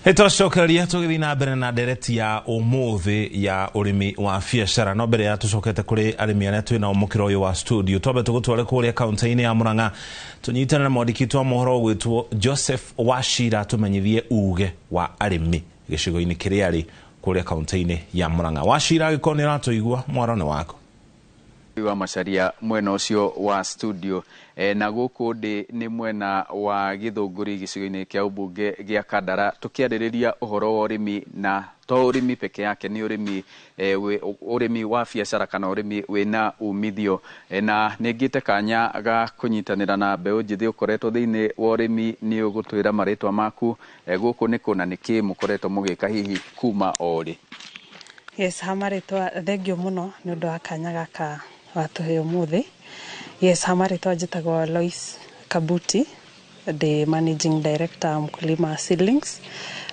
Etocokeria tugithi na mbere na ndereti ya umuthi ya urimi wa biacara no mbere ya tucokete kuri arimi aria twina umukiro uyu wa studio tobe tugutware kuri kaunti-ini ya Murang'a tunyitana na mwandiki wa mohoro gwitwo Joseph Wachira tumenyithie uge wa arimi gicigo-ini kiria ari kuri kaunti-ini ya Murang'a. Wachira gikonera tuigwa mwarone wako wa Macharia mwena ucio wa studio na guku ndi ni mwena wa Githunguri gicigo-ini kia ubunge gia Kandara tukiaririria uhoro wa urimi na to urimi peke yake ni urimi wa biacara kana urimi wina umithio na ningite kanya ga kunyitanira na mbeu njithi ukoretwo thiini wa urimi ni ugutwira maritwa maku guku ni kuna niki mukoretwo mugika hihi kuma ori. Yes, hamaritwa thengio muno ni undu wa kanya gaka watuhe umuthi. Yes, hamaritwa njitagwo Lois Kabuti, the managing director Mkulima Seedlings,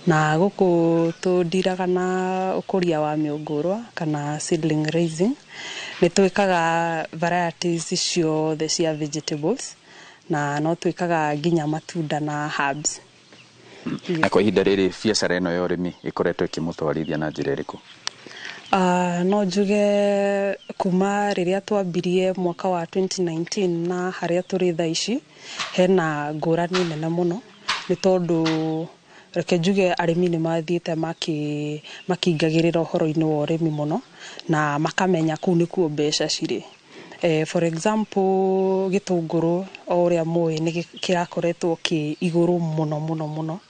na guku tudiraga na ukuria wa miungurwa kana seedling raising. Nitwikaga varieties ciothe cia vegetables na no twikaga nginya matunda na herbs. Na kwa ihinda riri biacara ino ya urimi ikoretwo ikimutwarithia na njira iriku? No njuge kuma riria twambirie mwaka wa 2019 na haria turi thaa ici hena ngurani nene muno ni tondu reke njuge arimi ni mathiite makingagirira uhoro-ini wa urimi muno na makamenya kuu nikuo mbeca ciri. For example gitunguru oria mui ni kirakoretwo ki iguru muno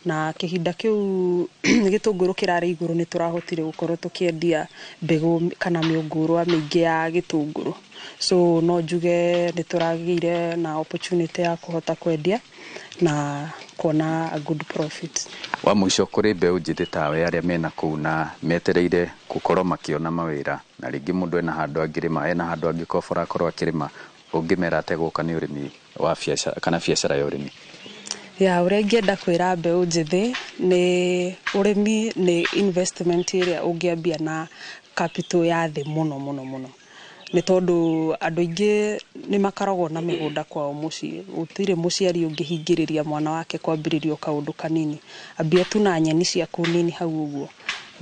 na kihinda kiu gitunguru kirari iguru ni turahotire gukorwo tukiendia mbegu kana miungurwa mingi ya gitunguru, so no njuge ni turagire na opportunity ya kuhota kwendia na kuona a good profit. Wa mwisho kuri mbeu njithi tawe aria mena kuu na metereire gukorwo makiona mawira na ringi mundu ena handu angirima ena handu angikobora akorwo akirima ungimera ateguka ni urimi wa biacara kana biacara ya urimi? Ya uria ngienda kwira mbeu njithi ni urimi ni investment iria ungiambia na capital ya thi muno ni tondu andu ingi ni makaragwo na migunda kwao mucii utire muciari ungihingiriria mwana wake kwambiririo kaundu kanini ambia tu na nyeni ciaku nini hau uguo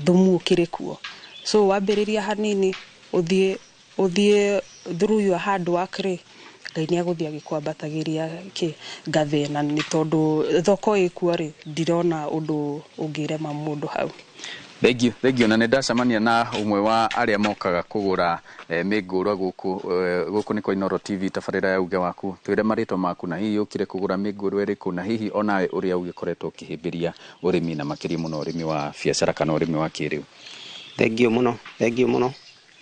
thumu ukirikuo, so wambiriria hanini uthie through your hard work ri Ngai ni aguthia agikwambatagiria ngathi na ni tondu thoko ikuo ri ndirona undu ungirema mundu hau. Thank you na ndacamania na umwe wa aria mokaga kugura mingurwa guku ni Koinoro TV tabarira ya uge waku twire maritwa maku na hihi ukire kugura mingurwa iriku na hihi onawe uria ugikoretwo ukihimbiria urimi na makiri muno urimi wa biacara kana urimi wa kiriu? Thank you muno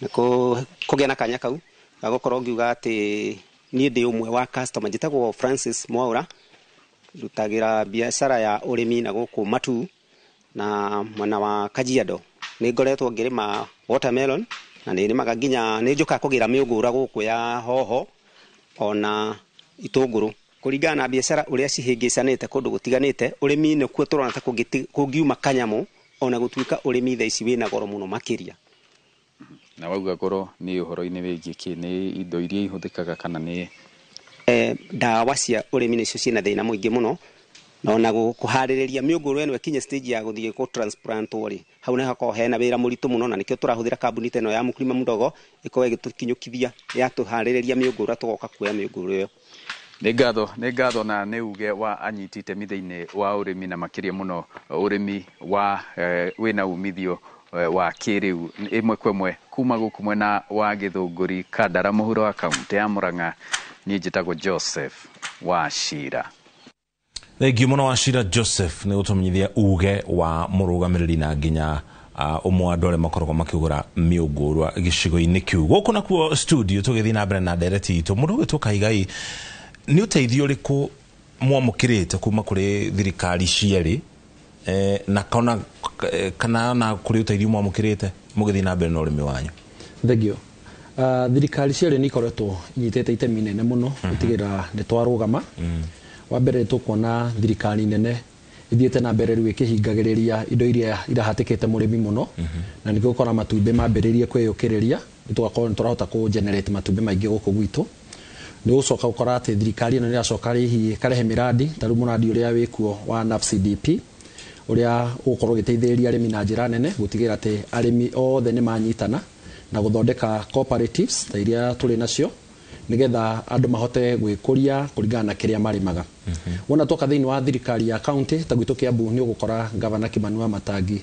niko kugia na kanya kau gagukorwo ngiuga ati ni ndi umwe wa customer njitagwo Francis Mwaura rutagira biacara ya urimi na guku Matu na mwana wa Kajiado ni ngoretwo ngirima watermelon na ni rimaga nginya ni njuka kugira miungura guku ya hoho ona itunguru kuringana na biacara uria cihingicanite kundu gutiganite urimi ni kuo turona ta kungiuma kanyamu ona gutuika urimi thaa ici wina goro muno makiria. Na wauga goro ni uhoro-ini wingi ki ni indo iria ihuthikaga kana ni dawa cia urimi nicio ciina thina muingi muno na ona kuhaririria miunguru eno ikinya stage ya guthie ku transplant ori hau ne hako hena wira muritu muno na nikio turahuthira kambuni teno ya Mkulima Mdogo ikowe gitukinyukithia ya tuhaririria miunguru tugoka kuoya miunguru yo. Ni ngatho na ni uge wa anyitite mithe-ini wa urimi na makiria muno urimi wa wina umithio wa kiriu imwe kwemwe kuma guku mwena wa Githunguri Kandara muhuro wa kaunti ya Murang'a. Ni njitagwo Joseph Wachira. Thank you muno Wachira Joseph ni utumenyithia uge wa murugamiriri na nginya umwe andu aria makoragwo makigura miungurwa gicigo-ini kiu guku nakuo studio tugithi na mbere na ndereti itu mundu witwo Kaigai ni uteithio uriku mwamukirite kuma kuri thirikari cieri na kana na kuri uteithio mwamukirite mugithi na mbere na urimi wanyu? Thegio thirikari cieri ni ikoretwo inyitete itemi nene muno gutigira ni twarugama. Wa mbere tukuona thirikari nene ithiete na mbere riu ikihingagiriria indo iria irahatikite murimi muno na nikio ukora matumbi mambiririe kwiyukiriria tugakorwo turahota ku generate matumbi maingi guku gwitu. Ni ucoka ukora ati thirikari ino ni iracoka rihi karehe miradi taru muradi uria wikuo wa NAFCDP uria ukorwo giteithĩrĩria arĩmi na njĩra nene gũtigĩrĩra atĩ arĩmi othe nĩ manyitana na gũthondeka cooperatives ta iria tũrĩ nacio nigetha andũ mahote gwĩkũria kũringana na kĩrĩa marĩmaga. Wona twoka thĩinĩ wa thirikari ya county ta gwitũ Kiambu nĩ ũgũkora Gavana Kimani Wamatangi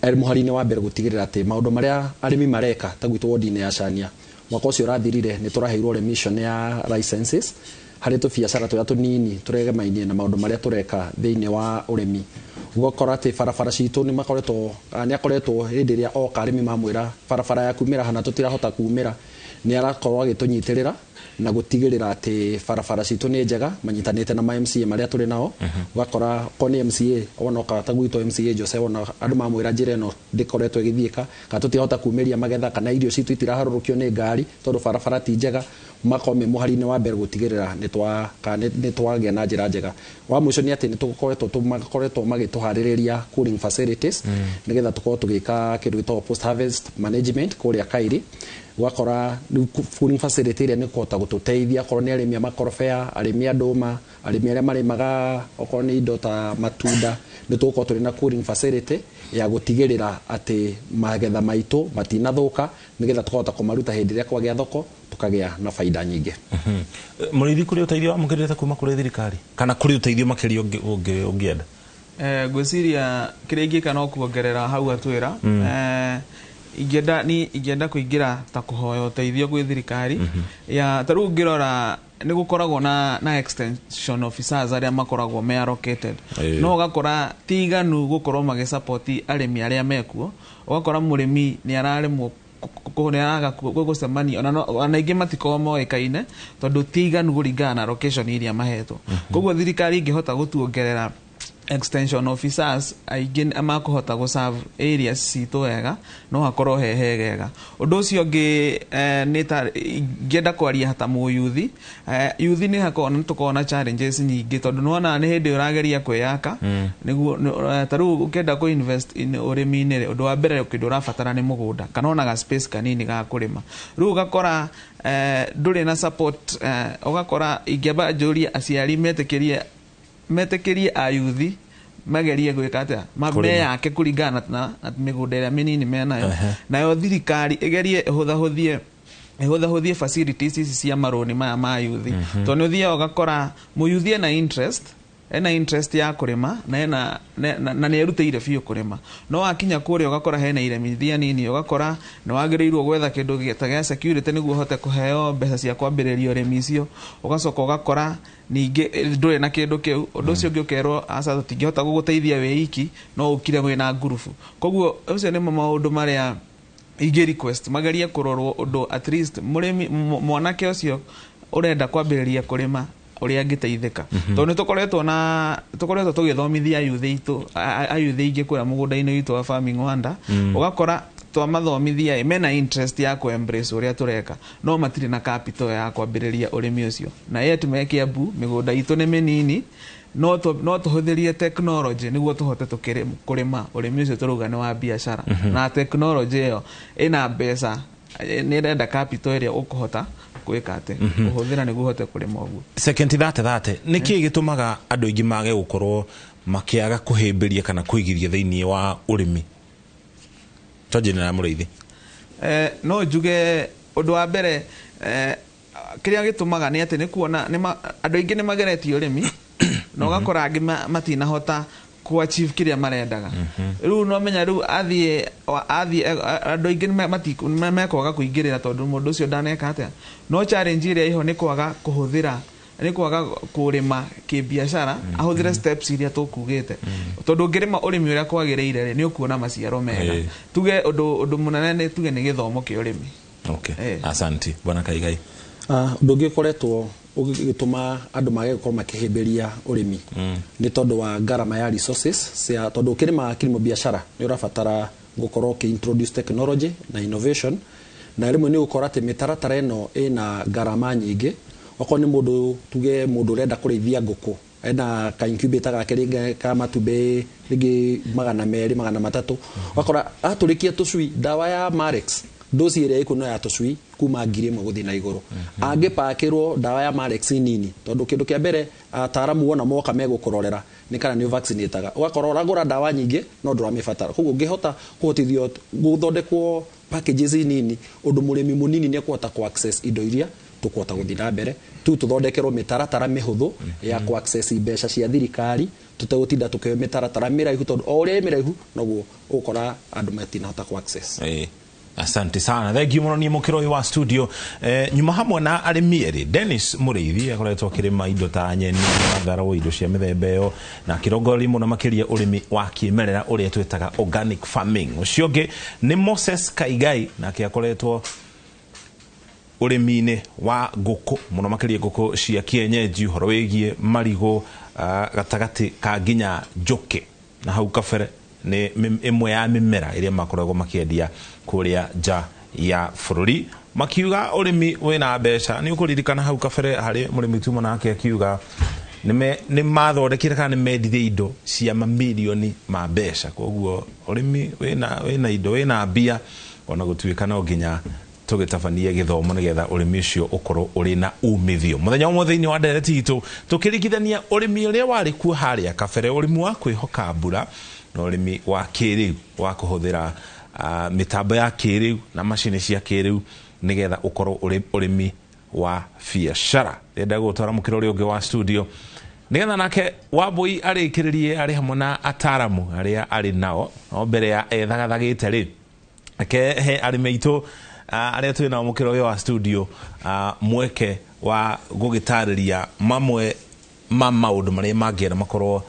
mũhari-inĩ wa mbere gũtigĩrĩra atĩ maũndũ marĩa arĩmi mareka ta gwitũ wodi-inĩ ya Chania mwaka ũcio ũrathirire nĩ tũraheirwo remission ya licenses harĩ tũbiacara tũrĩa tũnini tũregemainie na maũndũ marĩa tũreka thĩinĩ wa ũrĩmi. Ugakora atĩ barabara citũ nĩ akoretwo hĩndĩ ĩrĩa oka arĩmi mamwĩra barabara ya kumĩra hana tũtirahota kumĩra nĩ arakorwo agĩtũnyitĩrĩra na gũtigĩrĩra atĩ barabara citũ nĩ njega manyitanĩte na MCA marĩa tũrĩ nao. Ugakora ko nĩ MCA ona okata gwitũ MCA Jose ona andũ mamwĩra njĩra ĩno ndĩkoretwo ĩgĩthiĩka kana tũtihota kumĩria magetha kana irio citũ itiraharũrũkio nĩ ngari tondũ barabara ti njega makome mũhari-inĩ wa mbere gũtigĩrĩra nĩ twagĩa na njĩra njega. Wa mũico nĩ atĩ nĩ tũkoretwo magĩtũharĩrĩria cooling facilities nigetha tũkorwo tũgĩka kĩndũ gĩtagwo post harvest management kũrĩa Kairi. Ugakora cooling facility ĩrĩa nĩ kũhota gũtũteithia korwo nĩ arĩmi a makorobea, arĩmi a ndũma, arĩmi arĩa marĩmaga okorwo nĩ indo ta matunda, nĩ tũgũkorwo tũrĩ na cooling facility ya gũtigĩrĩra atĩ magetha maitũ matinathũka nigetha tũkahota kũmaruta hĩndĩ ĩrĩa kwagĩa thoko tukagĩa na faida nyingĩ. Mũrĩithi kũrĩ ũteithio wamũkĩrĩte kuma kũrĩ thirikari kana kũrĩ ũteithio makĩria ũngĩenda? Ngwĩciria kĩrĩa ingĩka no kuongerera hau atwĩra. Ingĩenda kũingĩra ta kũhoya ũteithio gwĩ thirikari ya ta rĩu ngĩrora nĩ gũkoragwo na extension officers arĩa makoragwo me allocated no ũgakora tiganu gũkorwo magĩsupport arĩmi arĩa mekuo. Ũgakora mũrĩmi nĩ araremwo kũhũnĩraga gũcemania ona ingĩ matikoragwo moĩkaine tondũ tiganu kũringana na location iria mahetwo. Koguo thirikari ingĩhota gũtuongerera extension officers aingĩ makũhota gũserve areas citũ wega no hakorwo hegega. Ũndũ ũcio ũngĩ ngĩenda kwaria hata mũyuthi yuthi nĩ hakorwo nĩ tũkorwo na challenges nyingĩ tondũ nĩwona nĩ hĩndĩ ũrageria kwĩyaka nĩguo ta rĩu ũkĩenda kũ invest in ũrĩmi-inĩ ũndũ wa mbere kĩndũ ũrabatara nĩ mũgũnda kana ona ga space kanini ga kũrĩma. Rĩu ũgakora ndũrĩ na support. Ũgakora ingĩamba njũrie aciari metĩkĩrie ayuthi magerie gwĩka atĩa meyake kũringana na mĩgũnda ĩrĩa mĩnini menayo. Nayo thirikari ĩgerie ĩhũthahũthie facilities ici cia marũni maya ma yuthi tondũ nĩ ũthiaga ũgakora mũyuthi ena interest ya kũrĩma na nĩ erutĩire biũ kũrĩma no wakinya kũrĩa ũgakora hena iremithia nini ũgakora nĩ wagĩrĩirwo gwetha kĩndũ ta gĩa security nĩguo ũhote kũheo mbeca cia kwambĩrĩria ũrĩmi icio. Ũgacoka ũgakora ningĩ ndũrĩ na kĩndũ kĩu. Ũndũ ũcio ũngĩ ũkerwo aca tũtingĩhota gũgũteithia wĩ iki no ũkire mwĩna ngurubu. Koguo ũcio nĩ maũndũ marĩa ingĩ request magerie kũrorwo ũndũ at least mũrĩmi mwanake ũcio ũrenda kwambĩrĩria kũrĩma ũrĩa angĩteithĩka. Tondũ nĩ tũkoretwo tũgĩthomithia ayuthi ingĩ kũrĩa mũgũnda-inĩ witũ wa Farming Wonder. Ũgakora twamathomithia mena interest ya embrace ũrĩa tũreka no matirĩ na capital ya kwambĩrĩria ũrĩmi ũcio. Na yetu me Kiambu mĩgũnda itũ nĩ mĩnini no tũhũthĩrie technology nĩguo tũhote kũrĩma ũrĩmi ũcio tũrauga nĩ wa biacara. Na technology ĩyo ĩna mbeca nĩ ĩrenda capital ĩrĩa ũkũhota gwĩka atĩ ũhũthĩra nĩguo ũhote kũrĩma ũguo. Second thate nĩ kĩĩ gĩtũmaga andũ aingĩ mage gũkorwo makĩaga kũhĩmbĩria kana kũigithia thĩinĩ wa ũrĩmi? Tonjene na mũrĩithi. No njuge ũndũ wa mbere kĩrĩa gĩtũmaga nĩ atĩ nĩ kuona andũ aingĩ nĩ mageretie ũrĩmi na ũgakora angĩ matinahota kuachieve kĩrĩa marendaga. Rĩu no menya rĩu athiĩ andũ aingĩ mekwaga kũingĩrĩra tondũ mũndũ ũcio ndaneka atĩa. No challenge ĩrĩa iho nĩ kwaga kũrĩma kĩbiacara ahũthĩre steps iria tũkugĩte. Tondũ ũngĩrĩma ũrĩmi ũrĩa kwagĩrĩire nĩ ũkuona maciaro mega. Tuge ũndũ mũnene tuge nĩ gĩthomo kĩa ũrĩmi. Asante Bwana Kaigai. Ũndũ ũngĩ ũkoretwo ũgĩtũma andũ mage gũkorwo makĩhĩmbĩria ũrĩmi nĩ tondũ wa ngarama ya resources tondũ ũkĩrĩma kilimo biashara nĩ ũrabatara gũkorwo ũkĩ-introduce technology na innovation na rĩmwe nĩ gũkora atĩ mĩtaratara ĩno ĩna ngarama nyingĩ. Okorwo nĩ mũndũ ũrenda kũrĩithia ngũkũ ena ka incubator gake rĩngĩ ka matumbĩ rĩngĩ 200 300 ũgakora atũrĩkia tũcui ndawa ya Marex dosi ĩrĩa ĩkuno ya tũcui kuma 1,000 gũthiĩ na igũrũ angĩpakĩrwo ndawa ya Marex nini tondũ kĩndũ kĩa mbere ataaramu wona moka megũkũrorera nĩ kana nĩ vaccinataga ũgakorwo ũragũra ndawa nyingĩ no ndũramĩbatara koguo ũngĩhota kũhotithio gũthondekwo packages nini ũndũ mũrĩmi mũnini nĩ ekũhota ku access indo iria tũkũhota gũthiĩ na mbere tũthondekerwo mĩtaratara mĩhũthũ ya ku access mbeca cia thirikari tũtegũtinda tũkĩoya mĩtaratara mĩraihu tondũ o ũrĩa mĩraihu noguo ũkora andũ matinahota ku access. Asante sana. Thengi muno ni mukiro wa studio. Nyuma hamwe na arimi eri Dennis Muriithi akoretwo kirima indo ta nyeni matharo indo cia mithemba yo na kirogori muno makiria urimi wa kimerera uria twetaga organic farming. Ucio ngi ni Moses Kaigai na kiakoretwo urimi-ini wa nguku muno makiria nguku cia kienyeji horo wigie marigo gatagati ka nginya njuki na hau kabere ni imwe ya mimera iria makoragwo makiendia kuria nja ya bururi makiuga urimi wina mbeca ni ukuririkana hau kabere hari murimi tu nake akiuga ni mathondekire kana ni mendithie indo cia mamilioni ma mbeca koguo urimi wina indo wina mbia ona gutuika no nginya tugitabania githomo nigetha urimi ucio ukorwo uri na umithio muthenya umwe thiini wa ndereti itu tukirikithania urimi uria wari ku haria kabere urimi wa kwihoka mbura na urimi wa kiriu wa kuhuthira mitambo ya kiriu na mashini cia kiriu nigetha ukorwo urimi wa biashara ndenda gutwara mukiro uri ungi wa studio nigetha nake Wambui arikiririe ari hamwe na ataramu aria ari nao no mbere ya ethagathagite ri ke he arimi itu aria twina mukiro uyu wa studio mweke wa gugitariria mamwe maundu maria mangiera makorwo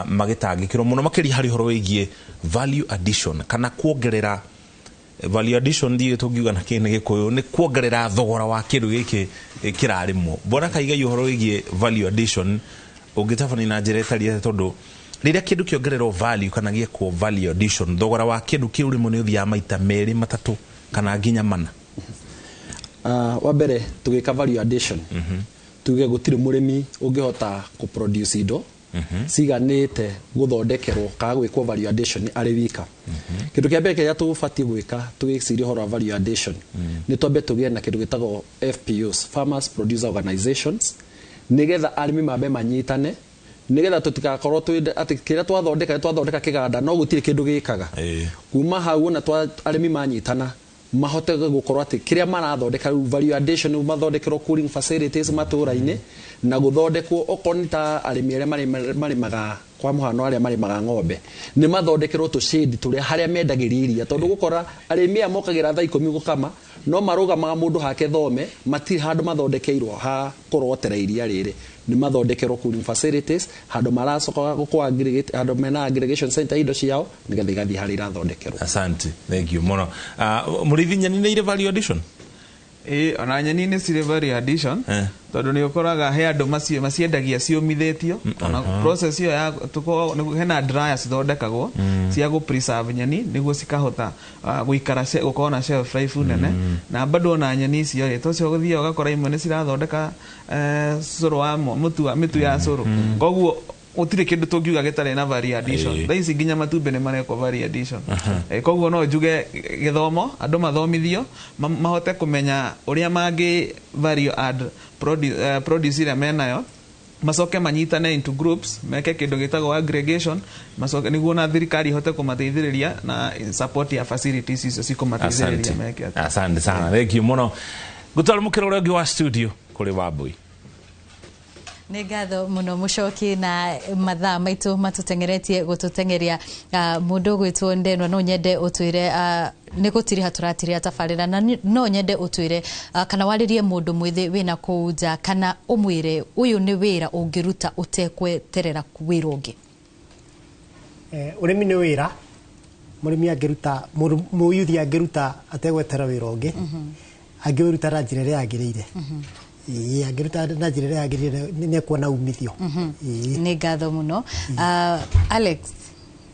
magitangikirwo muno makiri hari horo wigie value addition kana kuongerera value addition ndi tugiuga na kene gikuyu ni kuongerera thogora wa kindu giki kirarimwo bona Kaigai horo wigie value addition ugitabani na njira itaria tondu riria kindu kiongererwo value kana giekwo value addition thogora wa kindu kiurimo ni uthia maita meri matatu kana nginya mana. Wa mbere tugika value addition tuge gutire murimi ungihota ku produce indo ciganite guthondekerwo ka gwikwo value addition ari wika kindu kia mbere kia tubati gwika tugiciria horo value addition ni twambe tugie na kindu gitagwo FPOs farmers producer organizations nigetha arimi mambe manyitane nigetha tutikakorwo ati kira twathondeka kiganda no gutire kindu gikaga kuma hau na arimi manyitana mahote gukorwo ati kiria marathondeka value addition mathondekerwo cooling facilities matura-ini na guthondekwo okonita arimi aria marimaga kwa muhano aria marimaga ng'ombe ni mathondekerwo tu shade turia haria mendagiriria tondu gukora arimi amokagira thaa 10 gukama no marugamaga mundu hake thome matiri handu mathondekeirwo ha kurotera iria riri ni mathondekerwo cooling facilities handu maracoka ku aggregate handu mena aggregation center indo ciao nigetha igathi hari irathondekerwo. Asante, thank you muno. Murithi nyani ni ile value addition ona nyani ni cire value addition tondu ni ukoraga he andu maciendagia ciumithitio ona process iyo ya tuko hena dryer cithondekagwo cia gu preserve nyani niguo cikahota guikara gukorwo na shelf life nene na bado ona nyani icio ri tocio guthia ugakora imwe ni cirathondeka curu wa mitu ya curu koguo utire kindu tungiuga gitare na value addition thaisi nginya matumbe ne mareko value addition koguo no njuge githomo andu mathomithio mahote kumenya uria mangi value add produce ira menayo macoke manyitane into groups meke kindu gitagwo aggregation macoke niguo na thirikari hote kumateithiriria na support ya facilities icio cikumateithiriria meke. Asante sana, thank you muno gutwara mukiro uri ungi wa studio kuri Wambui. Nĩ ngatho mũno Mũchoki na mathaa maitũ matutengeretie gututengeria mundu gwitwo Ndenwa no nyende utwire nĩ gutiri hatũratiria tabarĩra na no nyende utwire kana waririe mundu mwithi wina kuja kana umwire uyu ni wira ungiruta utekweterera wira ungi. Urimi ni wira murimi angiruta muyuthi angiruta ategwetera wira ungi angiruta na njĩra ĩrĩa yagĩrĩire angiruta na njĩra ĩrĩa yagĩrĩire nĩ kuona umithio. Nĩ ngatho mũno. Alex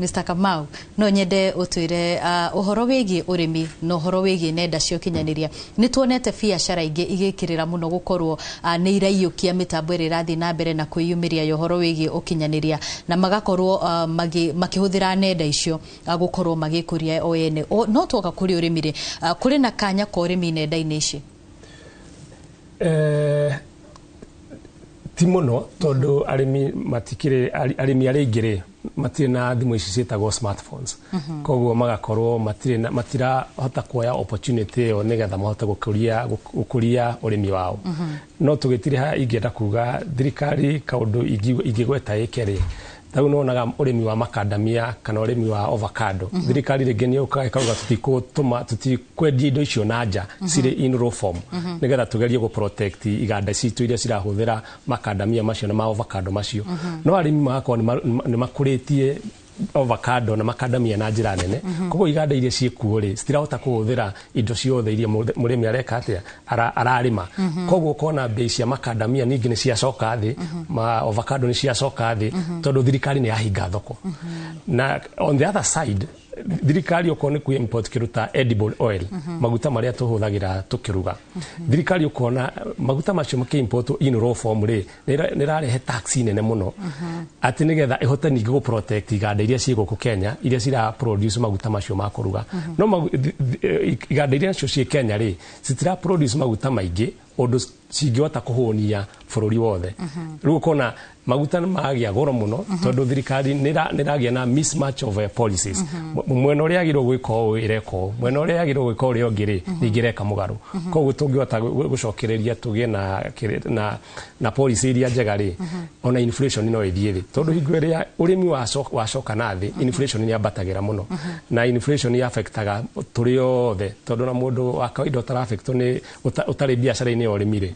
Mr. Kamau no nyende utwire uhoro wigi urimi no uhoro wigi nenda cio kinyaniria ni tuonete biacara ingi igikirira muno gukorwo ni iraiyukia mitambo iri rathi na mbere na kwiyumiria yo uhoro wigi ukinyaniria na magakorwo makihuthira nenda icio gukorwo magikuria o ene no twoka kuri urimire kuri na kanya ko urimi nenda-ini ici ti muno tondu arimi aringire matire na thimu ici cietagwo smartphones koguo magakorwo matira hota kuoya opportunity yo nigetha mahote gukuria urimi wao no tugitire ha ingenda kuga thirikari kaundu ingigweta ikeri tau nonaga urimi wa macadamia kana urimi wa avocado thirikari ringi ni ukauga tutikwendia indo icio na nja cire in raw form nigetha tugerie gu protect iganda citu iria cirahuthira macadamia macio na avocado macio no arimi magakorwo ni makuritie avocado na macadamia na njira nene koguo iganda iria ciekuo ri citirahota kuhuthira indo ciothe iria murimi areka atia ararima koguo kona bei cia macadamia ningi ni ciacoka thi ma avocado ni ciacoka thi tondu thirikari ni yahinga thoko na on the other side thirikari ukone ku import kiruta edible oil maguta maria tuhuthagira tukiruga thirikari ukona maguta macio makiimport in raw form ri nirarehe tax nene muno ati nigetha ihote ningi gu protect iganda iria cigo ku Kenya iria cira produce maguta macio ma kuruga no iganda iria cio cie Kenya ri citira produce maguta maingi undu cingihota kuhunia bururi wothe riu kona maguta magia goro muno tondu thirikari niragia na mismatch of policies mwena uria agirwo gwika o ireko mwena uria agirwo gwika uria ongiri ningireka mugaru koguo tungihota gucokereria tugie na policy iria njega ri ona inflation no ithie thi tondu hingo iria urimi wacoka na thi inflation ni ambatagira muno na inflation ya affectaga turi othe tondu na mundu wa kawaida utara affect ni utari biashara ini urimire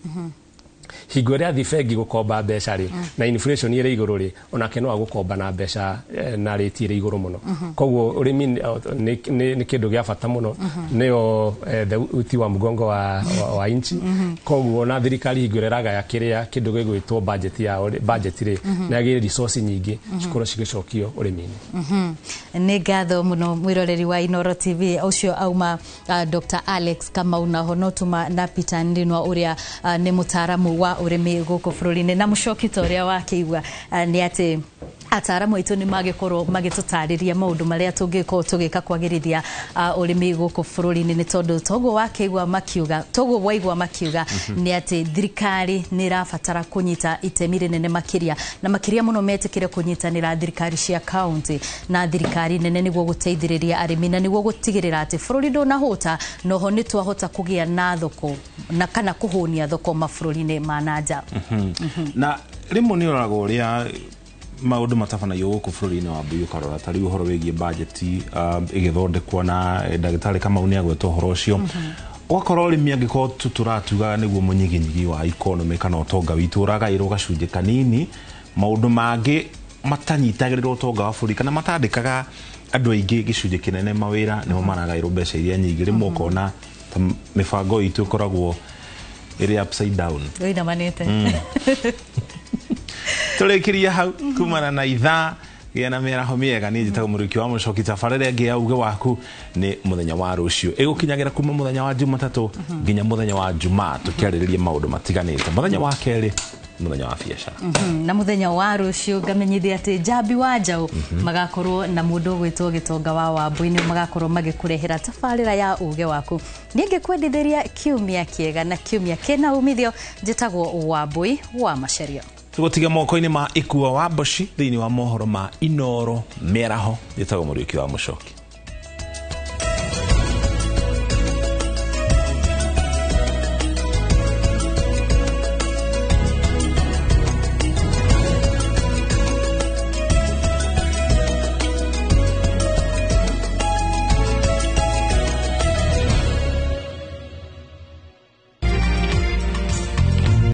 hingo iria thifengi gukomba mbeca ri na inflation ire iguru ri onake no agukomba na mbeca na rate ire iguru muno koguo urimi ni kindu gia bata muno nio the uti wa mugongo wa inchi koguo na thirikari hingo iraga ya kiria kindu gigwitwo budget ri na gire resource nyingi cikoro cigicokio urimi ni ngatho muno mwiroreri wa Inoro TV ucio auma Dr. Alex Kamau na honotuma na Peter Ndinwa uria ni mutaramu wa urimi guku bururi-ini na mucoki toria wa kiigwa ni ati ataramu aitu ni magikorwo magitutariria maundu maria tungiko tugika kwagirithia urimi guku bururi-ini ni tondu togo wa kiigwa makiuga togo waigwa makiuga ni ati thirikari ni rafatara kunyita itemi rinene makiria na makiria muno metikire kunyitanira thirikari cia county na thirikari nene niguo guteithiriria arimi na niguo gutigirira ati bururi ndunahota noho ni twahota kugia na thoko na kana kuhunia thoko mabururi-ini ma nanja na rimwe ni orago uria maundu matafana yo ku bururi-ini wa Mbuyu karora tari uhoro wigie budget igithondekwo na ndagitari kama unia gwetwo horo ucio ugakorwo urimi angiko tuturatuga niguo munyiginyigi wa economy kana utonga witu uragairwo gacunje kanini maundu mangi matanyitagirira utonga wa bururi kana matandikaga andu aingi gicunje kinene mawira nimo maragairwo mbeca iria nyingi rimwe ukona mibango itu ikoragwo iri upside down oina manete turekiria hau kumana na ithaa gena meraho miega ni njitaga muriki wa mucoki tabarere ngi auge waku ni muthenya wa rucio igukinyagira kuma muthenya wa Jumatatu nginya muthenya wa Jumaa tukiaririria maundu matiganite muthenya wa keri muthenya wa biashara na muthenya wa rucio ngamenyithia ati Jabi wa Njau magakorwo na mundu gwitwo Gitonga wa Wambui-ini magakorwo magikurehera tabarira ya uge waku ninge kwendithiria kiumia kiega na kiumia kena umithio njitagwo Wambui wa Macharia tugotiga moko-ini ma Ikua wa Boshi thiini wa mohoro ma Inoro meraho njitagwo muriki wa mucoki